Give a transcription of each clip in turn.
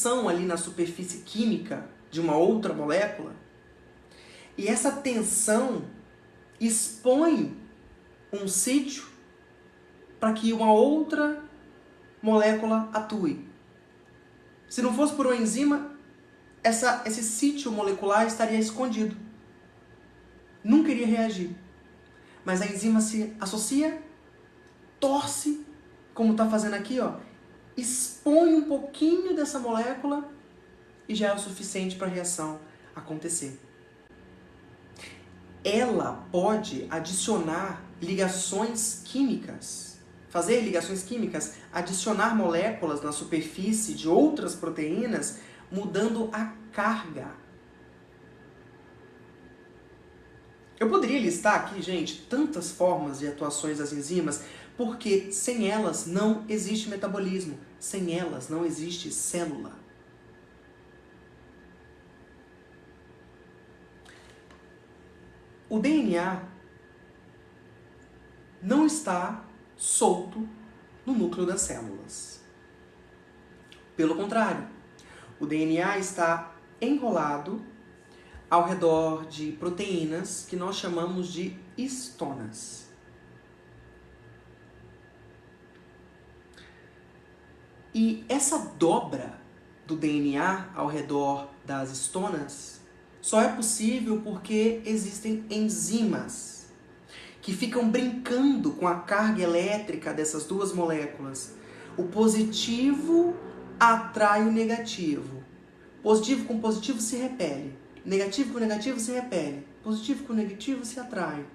tensão ali na superfície química de uma outra molécula, e essa tensão expõe um sítio para que uma outra molécula atue. Se não fosse por uma enzima, esse sítio molecular estaria escondido. Nunca iria reagir. Mas a enzima se associa, torce, como está fazendo aqui, ó, expõe um pouquinho dessa molécula e já é o suficiente para a reação acontecer. Ela pode adicionar ligações químicas, fazer ligações químicas, adicionar moléculas na superfície de outras proteínas, mudando a carga. Eu poderia listar aqui, gente, tantas formas de atuações das enzimas, porque sem elas não existe metabolismo, sem elas não existe célula. O DNA não está solto no núcleo das células. Pelo contrário, o DNA está enrolado ao redor de proteínas que nós chamamos de histonas. E essa dobra do DNA ao redor das histonas só é possível porque existem enzimas que ficam brincando com a carga elétrica dessas duas moléculas. O positivo atrai o negativo. Positivo com positivo se repele. Negativo com negativo se repele. Positivo com negativo se atrai.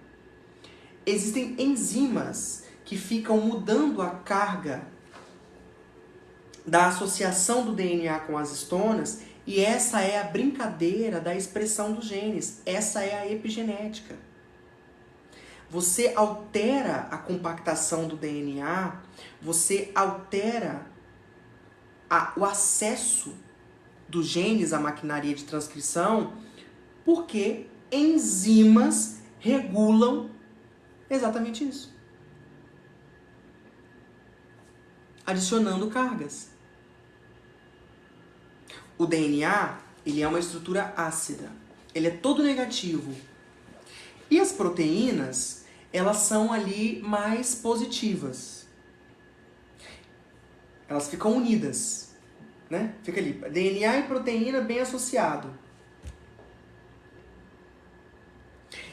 Existem enzimas que ficam mudando a carga da associação do DNA com as histonas, e essa é a brincadeira da expressão dos genes. Essa é a epigenética. Você altera a compactação do DNA, você altera o acesso dos genes à maquinaria de transcrição, porque enzimas regulam exatamente isso. Adicionando cargas. O DNA, ele é uma estrutura ácida. Ele é todo negativo. E as proteínas, elas são ali mais positivas. Elas ficam unidas, né? Fica ali, DNA e proteína bem associado.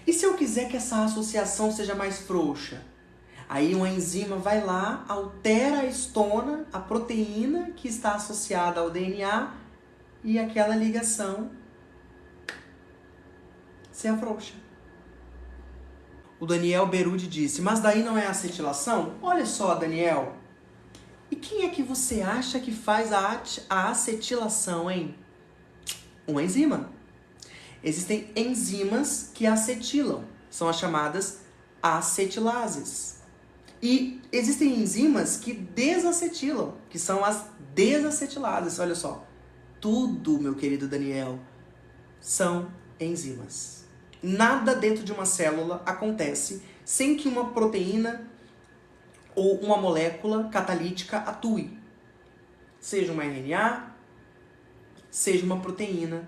E se eu quiser que essa associação seja mais frouxa? Aí uma enzima vai lá, altera a histona, a proteína que está associada ao DNA, e aquela ligação se afrouxa. O Daniel Berudi disse, mas daí não é acetilação? Olha só, Daniel. E quem é que você acha que faz a acetilação, hein? Uma enzima. Existem enzimas que acetilam. São as chamadas acetilases. E existem enzimas que desacetilam, que são as desacetilases. Olha só. Tudo, meu querido Daniel, são enzimas. Nada dentro de uma célula acontece sem que uma proteína ou uma molécula catalítica atue. Seja uma RNA, seja uma proteína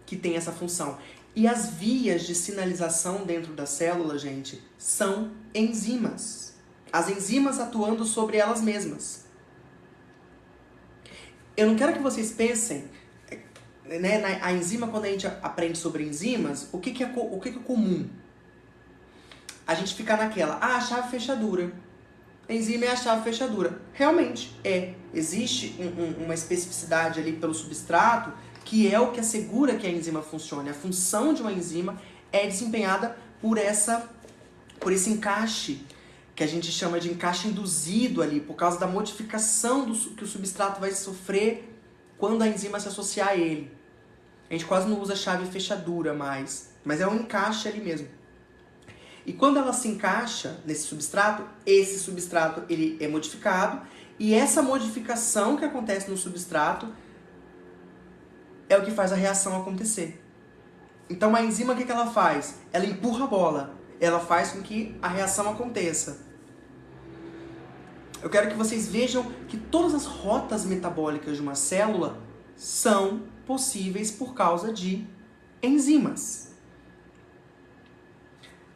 que tem essa função. E as vias de sinalização dentro da célula, gente, são enzimas. As enzimas atuando sobre elas mesmas. Eu não quero que vocês pensem, né, a enzima, quando a gente aprende sobre enzimas, o que é comum? A gente fica naquela, a chave fechadura. A enzima é a chave fechadura. Realmente é. Existe uma especificidade ali pelo substrato, que é o que assegura que a enzima funcione. A função de uma enzima é desempenhada por esse encaixe, que a gente chama de encaixe induzido ali, por causa da modificação que o substrato vai sofrer quando a enzima se associar a ele. A gente quase não usa chave fechadura mais, mas é um encaixe ali mesmo. E quando ela se encaixa nesse substrato, esse substrato ele é modificado, e essa modificação que acontece no substrato é o que faz a reação acontecer. Então a enzima, o que ela faz? Ela empurra a bola. Ela faz com que a reação aconteça. Eu quero que vocês vejam que todas as rotas metabólicas de uma célula são possíveis por causa de enzimas.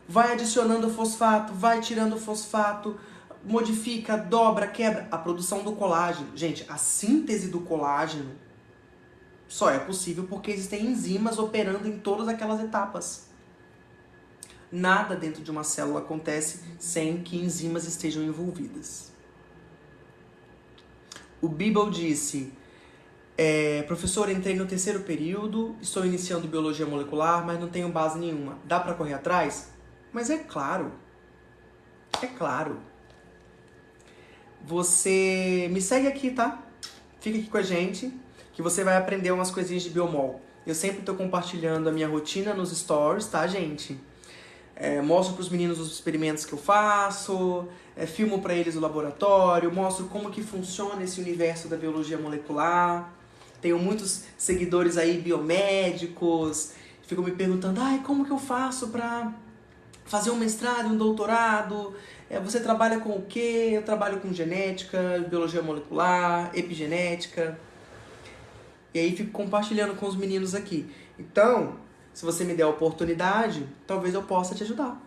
Vai adicionando fosfato, vai tirando fosfato, modifica, dobra, quebra a produção do colágeno. Gente, a síntese do colágeno só é possível porque existem enzimas operando em todas aquelas etapas. Nada dentro de uma célula acontece sem que enzimas estejam envolvidas. O Bible disse, professor, entrei no 3º período, estou iniciando biologia molecular, mas não tenho base nenhuma. Dá para correr atrás? Mas é claro. É claro. Você me segue aqui, tá? Fica aqui com a gente, que você vai aprender umas coisinhas de biomol. Eu sempre estou compartilhando a minha rotina nos stories, tá, gente? Mostro para os meninos os experimentos que eu faço, filmo para eles o laboratório, mostro como que funciona esse universo da biologia molecular. Tenho muitos seguidores aí biomédicos, ficam me perguntando, como que eu faço para fazer um mestrado, um doutorado? Você trabalha com o quê? Eu trabalho com genética, biologia molecular, epigenética. E aí fico compartilhando com os meninos aqui. Então, se você me der a oportunidade, talvez eu possa te ajudar.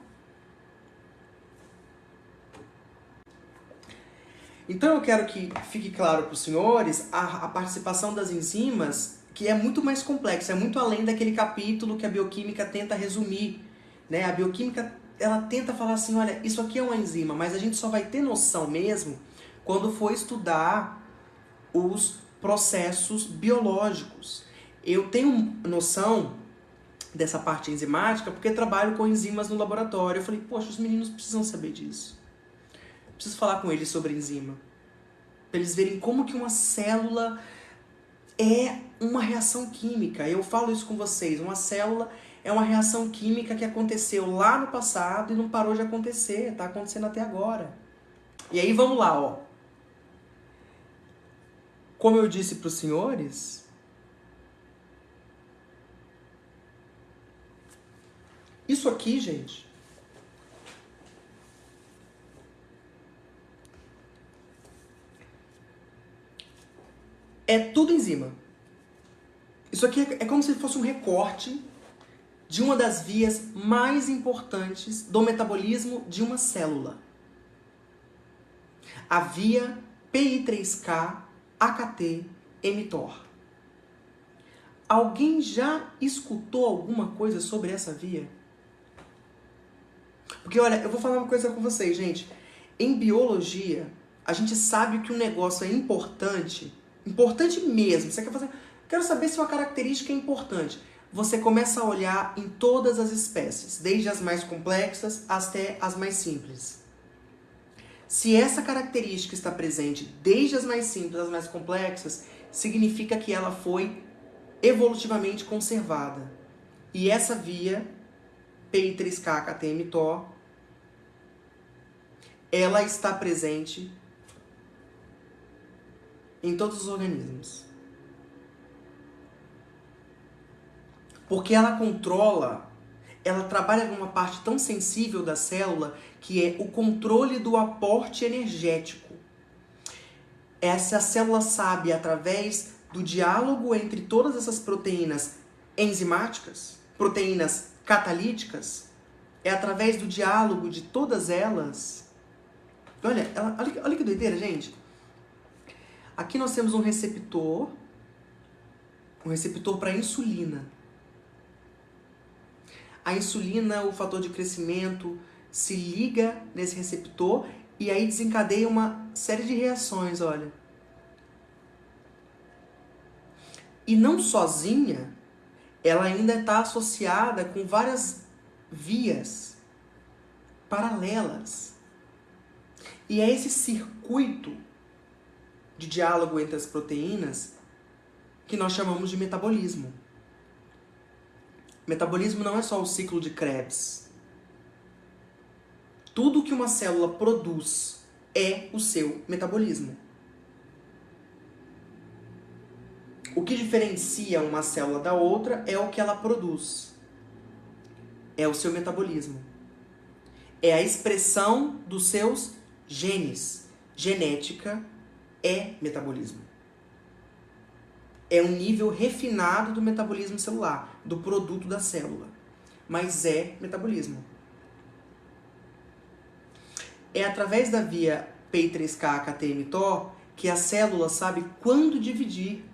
Então eu quero que fique claro para os senhores a participação das enzimas, que é muito mais complexa, é muito além daquele capítulo que a bioquímica tenta resumir, né? A bioquímica, ela tenta falar assim, olha, isso aqui é uma enzima, mas a gente só vai ter noção mesmo quando for estudar os processos biológicos. Eu tenho noção dessa parte enzimática porque trabalho com enzimas no laboratório. Eu falei, poxa, os meninos precisam saber disso. Preciso falar com eles sobre enzima. Para eles verem como que uma célula é uma reação química. Eu falo isso com vocês. Uma célula é uma reação química que aconteceu lá no passado e não parou de acontecer. Está acontecendo até agora. E aí vamos lá, ó. Como eu disse para os senhores, isso aqui, gente, é tudo enzima. Isso aqui é como se fosse um recorte de uma das vias mais importantes do metabolismo de uma célula. A via PI3K-AKT-mTOR. Alguém já escutou alguma coisa sobre essa via? Porque, olha, eu vou falar uma coisa com vocês, gente. Em biologia, a gente sabe que um negócio é importante, importante mesmo. Você quer fazer... Quero saber se uma característica é importante. Você começa a olhar em todas as espécies, desde as mais complexas até as mais simples. Se essa característica está presente desde as mais simples às mais complexas, significa que ela foi evolutivamente conservada. E essa via, PI3K-AKT-mTOR, ela está presente em todos os organismos. Porque ela controla, ela trabalha numa parte tão sensível da célula que é o controle do aporte energético. Essa célula sabe, através do diálogo entre todas essas proteínas enzimáticas, proteínas catalíticas, é através do diálogo de todas elas. Olha que doideira, gente. Aqui nós temos um receptor para insulina. A insulina, o fator de crescimento, se liga nesse receptor e aí desencadeia uma série de reações, olha. E não sozinha, ela ainda está associada com várias vias paralelas. E é esse circuito de diálogo entre as proteínas que nós chamamos de metabolismo. Metabolismo não é só o ciclo de Krebs. Tudo que uma célula produz é o seu metabolismo. O que diferencia uma célula da outra é o que ela produz. É o seu metabolismo. É a expressão dos seus genes. Genética é metabolismo. É um nível refinado do metabolismo celular, do produto da célula. Mas é metabolismo. É através da via PI3K-AKT-mTOR que a célula sabe quando dividir.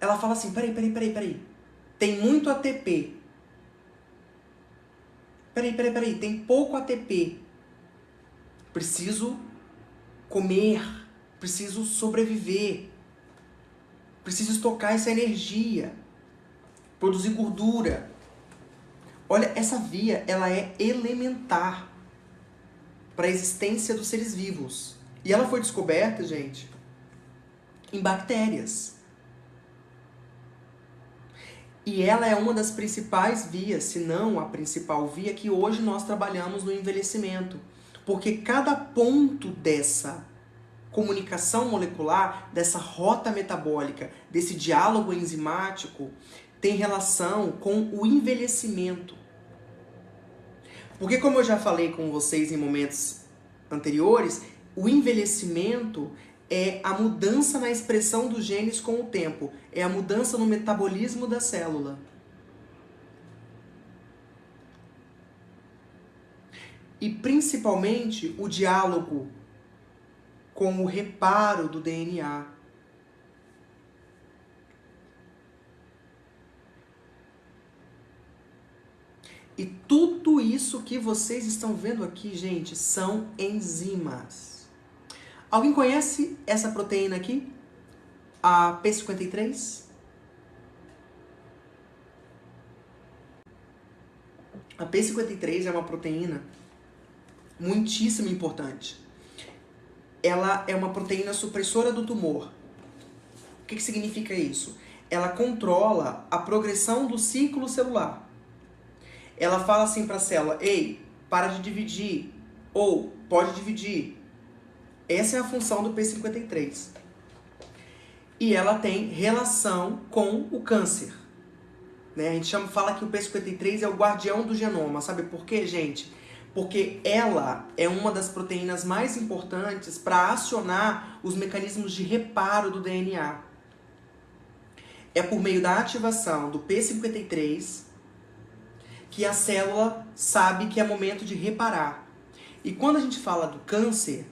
Ela fala assim, peraí. Tem muito ATP. Peraí. Tem pouco ATP. Preciso comer. Preciso sobreviver. Preciso estocar essa energia. Produzir gordura. Olha, essa via, ela é elementar para a existência dos seres vivos. E ela foi descoberta, gente, em bactérias. E ela é uma das principais vias, se não a principal via, que hoje nós trabalhamos no envelhecimento. Porque cada ponto dessa comunicação molecular, dessa rota metabólica, desse diálogo enzimático, tem relação com o envelhecimento. Porque, como eu já falei com vocês em momentos anteriores, o envelhecimento é a mudança na expressão dos genes com o tempo. É a mudança no metabolismo da célula. E, principalmente, o diálogo com o reparo do DNA. E tudo isso que vocês estão vendo aqui, gente, são enzimas. Alguém conhece essa proteína aqui? A P53? A P53 é uma proteína muitíssimo importante. Ela é uma proteína supressora do tumor. O que significa isso? Ela controla a progressão do ciclo celular. Ela fala assim para a célula, ei, para de dividir, ou pode dividir. Essa é a função do P53. E ela tem relação com o câncer. Né? A gente fala que o P53 é o guardião do genoma. Sabe por quê, gente? Porque ela é uma das proteínas mais importantes para acionar os mecanismos de reparo do DNA. É por meio da ativação do P53 que a célula sabe que é momento de reparar. E quando a gente fala do câncer,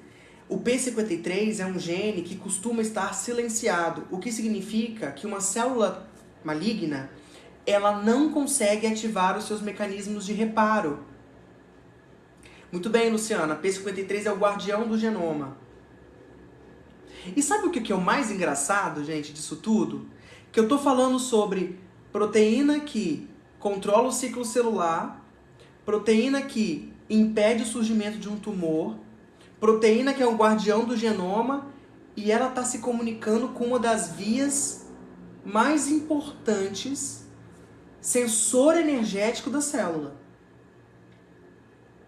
o P53 é um gene que costuma estar silenciado, o que significa que uma célula maligna, ela não consegue ativar os seus mecanismos de reparo. Muito bem, Luciana, P53 é o guardião do genoma. E sabe o que é o mais engraçado, gente, disso tudo? Que eu tô falando sobre proteína que controla o ciclo celular, proteína que impede o surgimento de um tumor, proteína que é o guardião do genoma, e ela está se comunicando com uma das vias mais importantes, sensor energético da célula.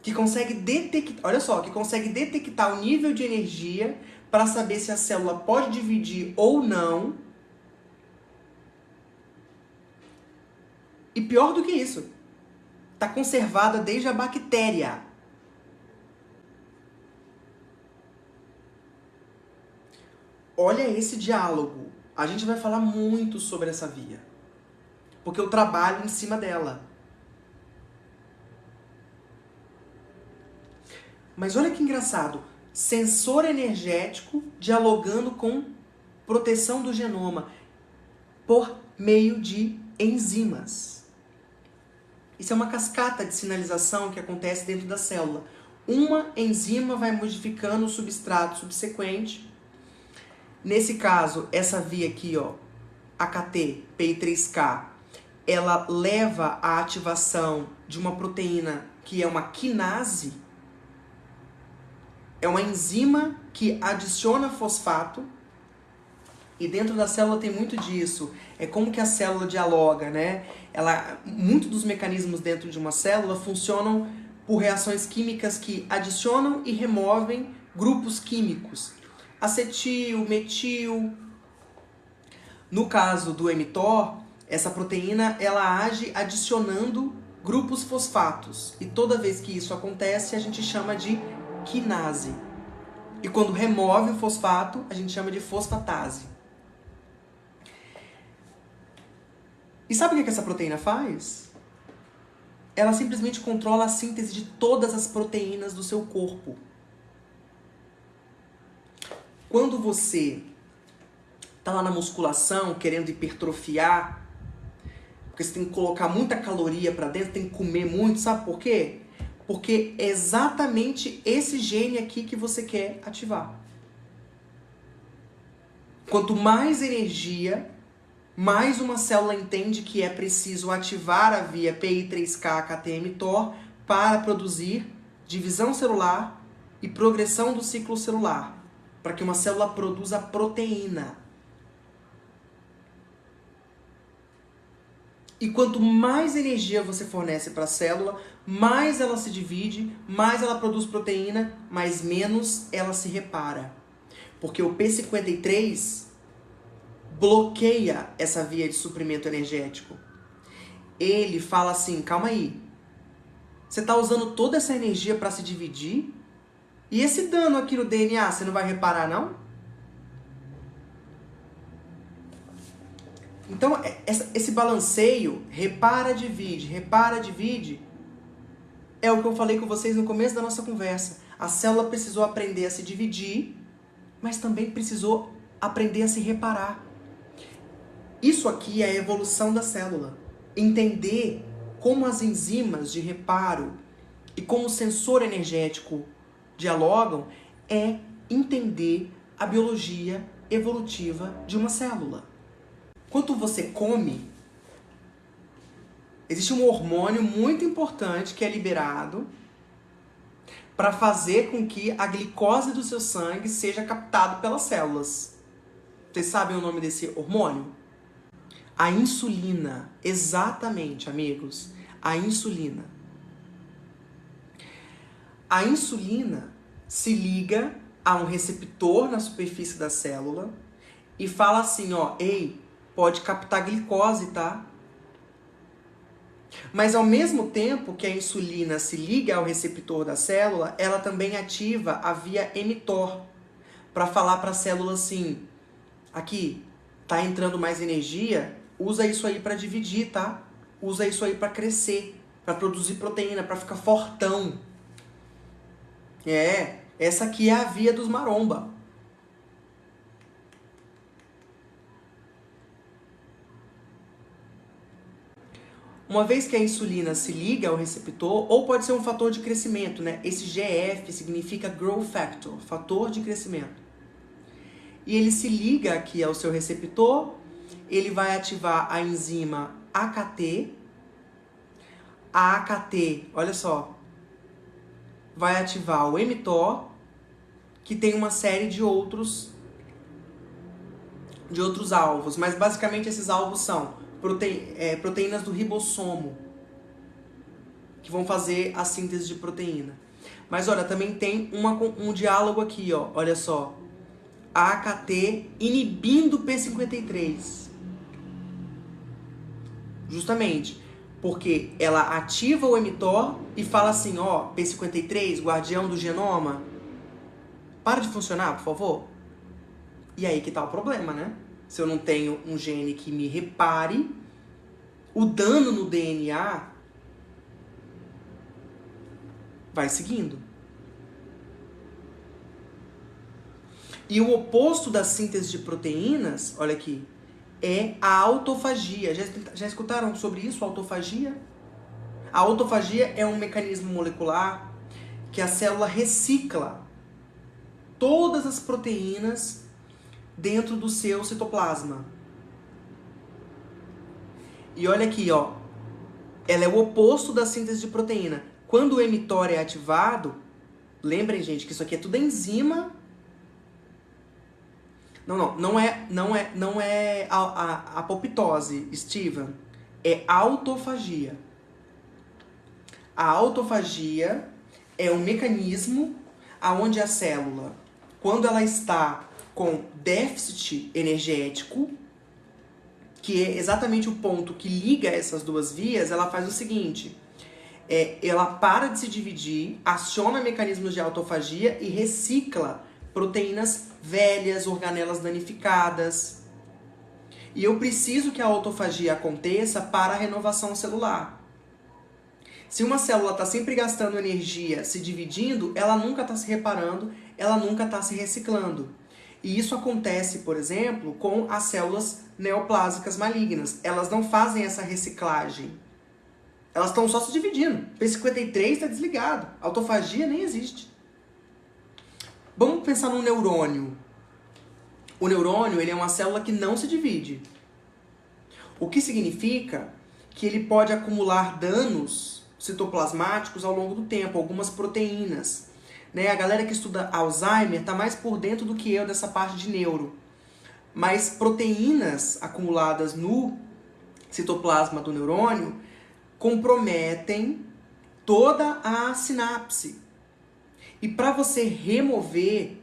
Que consegue detectar, olha só, que consegue detectar o nível de energia para saber se a célula pode dividir ou não. E pior do que isso, está conservada desde a bactéria. Olha esse diálogo. A gente vai falar muito sobre essa via. Porque eu trabalho em cima dela. Mas olha que engraçado. Sensor energético dialogando com proteção do genoma por meio de enzimas. Isso é uma cascata de sinalização que acontece dentro da célula. Uma enzima vai modificando o substrato subsequente. Nesse caso, essa via aqui, ó, AKT, PI3K, ela leva à ativação de uma proteína que é uma quinase. É uma enzima que adiciona fosfato. E dentro da célula tem muito disso. É como que a célula dialoga, né? Muito dos mecanismos dentro de uma célula funcionam por reações químicas que adicionam e removem grupos químicos. Acetil, metil. No caso do mTOR, essa proteína ela age adicionando grupos fosfatos. E toda vez que isso acontece, a gente chama de quinase. E quando remove o fosfato, a gente chama de fosfatase. E sabe o que essa proteína faz? Ela simplesmente controla a síntese de todas as proteínas do seu corpo. Quando você tá lá na musculação, querendo hipertrofiar, porque você tem que colocar muita caloria pra dentro, tem que comer muito, sabe por quê? Porque é exatamente esse gene aqui que você quer ativar. Quanto mais energia, mais uma célula entende que é preciso ativar a via PI3K-AKT-mTOR para produzir divisão celular e progressão do ciclo celular, para que uma célula produza proteína. E quanto mais energia você fornece para a célula, mais ela se divide, mais ela produz proteína, mas menos ela se repara. Porque o P53 bloqueia essa via de suprimento energético. Ele fala assim, calma aí, você está usando toda essa energia para se dividir? E esse dano aqui no DNA, você não vai reparar, não? Então, esse balanceio, repara, divide, é o que eu falei com vocês no começo da nossa conversa. A célula precisou aprender a se dividir, mas também precisou aprender a se reparar. Isso aqui é a evolução da célula. Entender como as enzimas de reparo e como o sensor energético dialogam é entender a biologia evolutiva de uma célula. Quando você come, existe um hormônio muito importante que é liberado para fazer com que a glicose do seu sangue seja captada pelas células. Vocês sabem o nome desse hormônio? A insulina. Exatamente, amigos. A insulina. A insulina se liga a um receptor na superfície da célula e fala assim, ó, ei, pode captar glicose, tá? Mas ao mesmo tempo que a insulina se liga ao receptor da célula, ela também ativa a via mTOR para falar para a célula assim, aqui, tá entrando mais energia, usa isso aí para dividir, tá? Usa isso aí para crescer, para produzir proteína, para ficar fortão. Essa aqui é a via dos maromba. Uma vez que a insulina se liga ao receptor, ou pode ser um fator de crescimento, né? Esse GF significa Growth Factor, fator de crescimento. E ele se liga aqui ao seu receptor, ele vai ativar a enzima AKT. A AKT, olha só, vai ativar o mTOR, que tem uma série de outros alvos, mas basicamente esses alvos são proteínas do ribossomo, que vão fazer a síntese de proteína. Mas olha, também tem um diálogo aqui, ó, olha só. A AKT inibindo o P53. Justamente porque ela ativa o mTOR e fala assim, ó, P53, guardião do genoma, para de funcionar, por favor. E aí que tá o problema, né? Se eu não tenho um gene que me repare, o dano no DNA vai seguindo. E o oposto da síntese de proteínas, olha aqui, é a autofagia. Já escutaram sobre isso, autofagia? A autofagia é um mecanismo molecular que a célula recicla todas as proteínas dentro do seu citoplasma. E olha aqui, ó, ela é o oposto da síntese de proteína. Quando o mTOR é ativado, lembrem, gente, que isso aqui é tudo enzima. Não é a apoptose, Steven. É autofagia. A autofagia é um mecanismo onde a célula, quando ela está com déficit energético, que é exatamente o ponto que liga essas duas vias, ela faz o seguinte, ela para de se dividir, aciona mecanismos de autofagia e recicla proteínas velhas, organelas danificadas. E eu preciso que a autofagia aconteça para a renovação celular. Se uma célula está sempre gastando energia se dividindo, ela nunca está se reparando, ela nunca está se reciclando. E isso acontece, por exemplo, com as células neoplásicas malignas. Elas não fazem essa reciclagem. Elas estão só se dividindo. P53 está desligado. Autofagia nem existe. Vamos pensar num neurônio. O neurônio ele é uma célula que não se divide. O que significa que ele pode acumular danos citoplasmáticos ao longo do tempo, algumas proteínas. Né? A galera que estuda Alzheimer está mais por dentro do que eu dessa parte de neuro. Mas proteínas acumuladas no citoplasma do neurônio comprometem toda a sinapse. E para você remover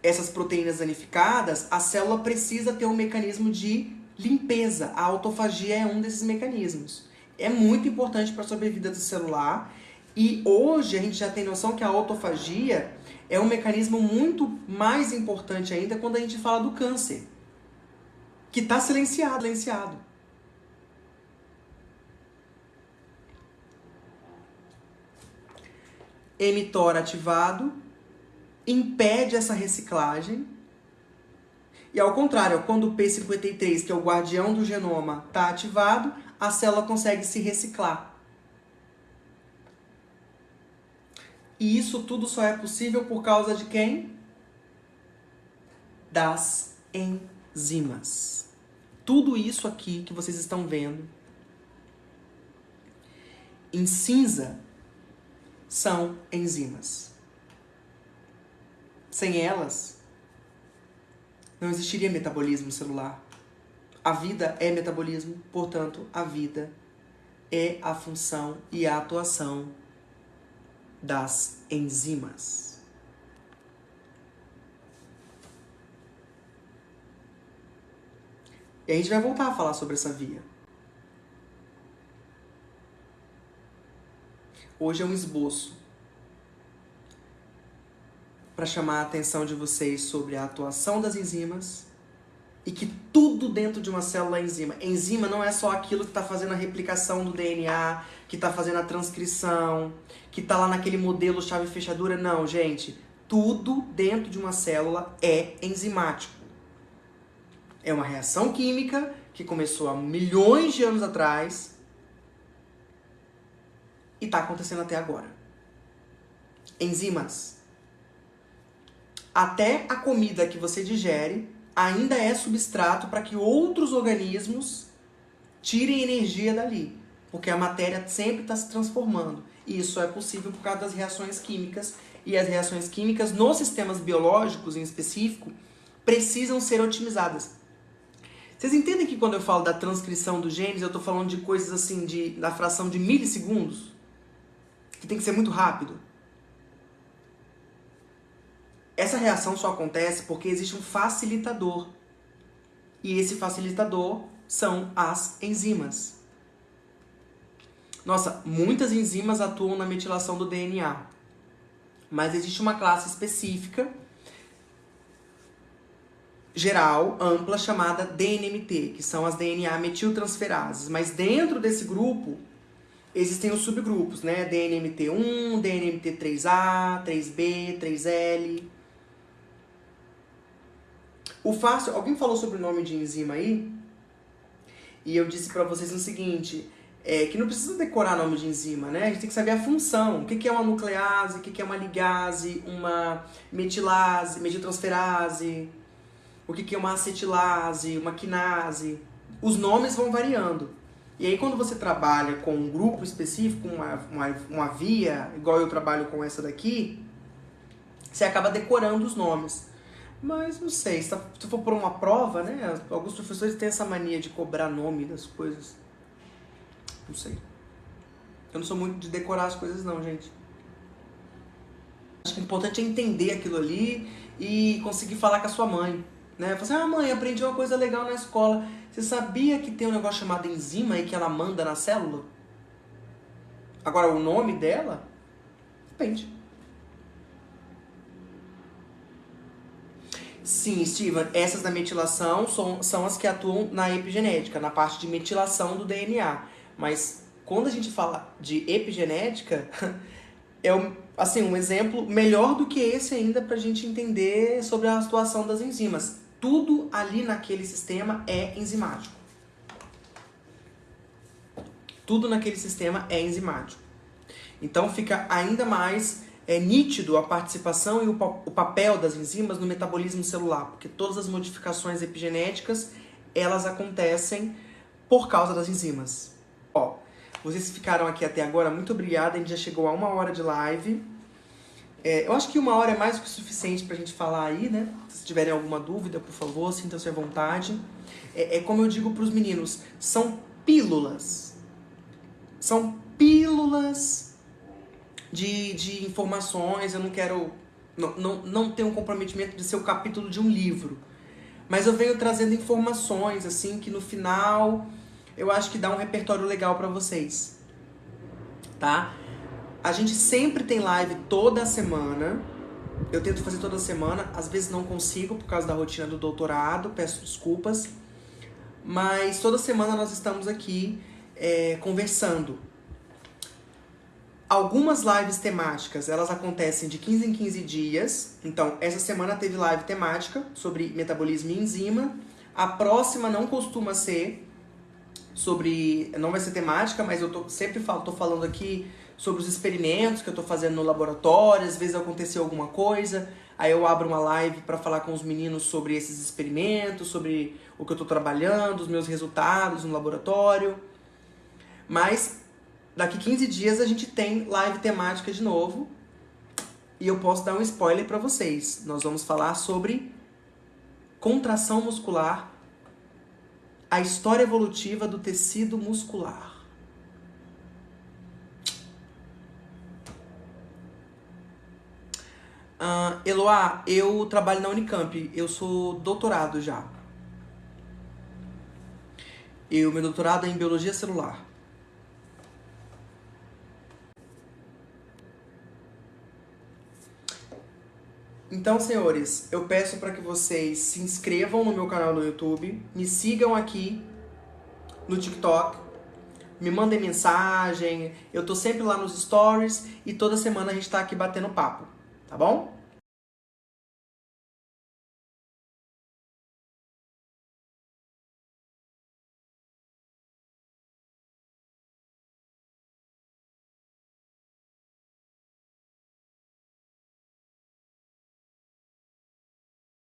essas proteínas danificadas, a célula precisa ter um mecanismo de limpeza. A autofagia é um desses mecanismos. É muito importante para a sobrevida do celular. E hoje a gente já tem noção que a autofagia é um mecanismo muito mais importante ainda quando a gente fala do câncer. Que está silenciado. mTOR ativado impede essa reciclagem. E ao contrário, quando o P53, que é o guardião do genoma, está ativado, a célula consegue se reciclar. E isso tudo só é possível por causa de quem? Das enzimas. Tudo isso aqui que vocês estão vendo em cinza são enzimas. Sem elas, não existiria metabolismo celular. A vida é metabolismo, portanto, a vida é a função e a atuação das enzimas. E a gente vai voltar a falar sobre essa via. Hoje é um esboço para chamar a atenção de vocês sobre a atuação das enzimas e que tudo dentro de uma célula é enzima. Enzima não é só aquilo que está fazendo a replicação do DNA, que está fazendo a transcrição, que está lá naquele modelo chave-fechadura. Não, gente. Tudo dentro de uma célula é enzimático. É uma reação química que começou há milhões de anos atrás e está acontecendo até agora. Enzimas. Até a comida que você digere ainda é substrato para que outros organismos tirem energia dali. Porque a matéria sempre está se transformando. E isso é possível por causa das reações químicas. E as reações químicas, nos sistemas biológicos em específico, precisam ser otimizadas. Vocês entendem que quando eu falo da transcrição dos genes, eu estou falando de coisas assim, da fração de milissegundos? Que tem que ser muito rápido. Essa reação só acontece porque existe um facilitador. E esse facilitador são as enzimas. Nossa, muitas enzimas atuam na metilação do DNA. Mas existe uma classe específica, geral, ampla, chamada DNMT, que são as DNA metiltransferases. Mas dentro desse grupo, existem os subgrupos, né? DNMT1, DNMT3A, 3B, 3L... O fácil, alguém falou sobre o nome de enzima aí? E eu disse pra vocês o seguinte, que não precisa decorar nome de enzima, né? A gente tem que saber a função. O que é uma nuclease, o que é uma ligase, uma metilase, metiltransferase, o que é uma acetilase, uma quinase. Os nomes vão variando. E aí quando você trabalha com um grupo específico, uma via, igual eu trabalho com essa daqui, você acaba decorando os nomes. Mas não sei, se for por uma prova, né? Alguns professores têm essa mania de cobrar nome das coisas. Não sei. Eu não sou muito de decorar as coisas não, gente. Acho que o importante é entender aquilo ali e conseguir falar com a sua mãe. Né? Falar assim, mãe, aprendi uma coisa legal na escola. Você sabia que tem um negócio chamado enzima e que ela manda na célula? Agora, o nome dela? Depende. Sim, Steven, essas da metilação são as que atuam na epigenética, na parte de metilação do DNA. Mas quando a gente fala de epigenética, assim, um exemplo melhor do que esse ainda para a gente entender sobre a situação das enzimas. Tudo ali naquele sistema é enzimático. Tudo naquele sistema é enzimático. Então fica ainda mais nítido a participação e o papel das enzimas no metabolismo celular, porque todas as modificações epigenéticas, elas acontecem por causa das enzimas. Ó, vocês ficaram aqui até agora, muito obrigada, a gente já chegou a 1 hora de live. Eu acho que 1 hora é mais do que o suficiente pra gente falar aí, né? Se tiverem alguma dúvida, por favor, sintam-se à vontade. Como eu digo pros meninos, são pílulas. São pílulas de informações. Eu não quero... Não tenho um comprometimento de ser o capítulo de um livro. Mas eu venho trazendo informações, assim, que no final eu acho que dá um repertório legal pra vocês. Tá? A gente sempre tem live toda semana. Eu tento fazer toda semana. Às vezes não consigo por causa da rotina do doutorado. Peço desculpas. Mas toda semana nós estamos aqui conversando. Algumas lives temáticas, elas acontecem de 15 em 15 dias. Então, essa semana teve live temática sobre metabolismo e enzima. A próxima não costuma ser sobre... Não vai ser temática, mas eu sempre tô falando aqui sobre os experimentos que eu tô fazendo no laboratório. Às vezes aconteceu alguma coisa, aí eu abro uma live para falar com os meninos sobre esses experimentos, sobre o que eu tô trabalhando, os meus resultados no laboratório. Mas daqui 15 dias a gente tem live temática de novo. E eu posso dar um spoiler para vocês. Nós vamos falar sobre contração muscular, a história evolutiva do tecido muscular. Eloá, eu trabalho na Unicamp, eu sou doutorado já. Meu doutorado é em biologia celular. Então, senhores, eu peço para que vocês se inscrevam no meu canal no YouTube, me sigam aqui no TikTok, me mandem mensagem, eu tô sempre lá nos stories e toda semana a gente tá aqui batendo papo, tá bom?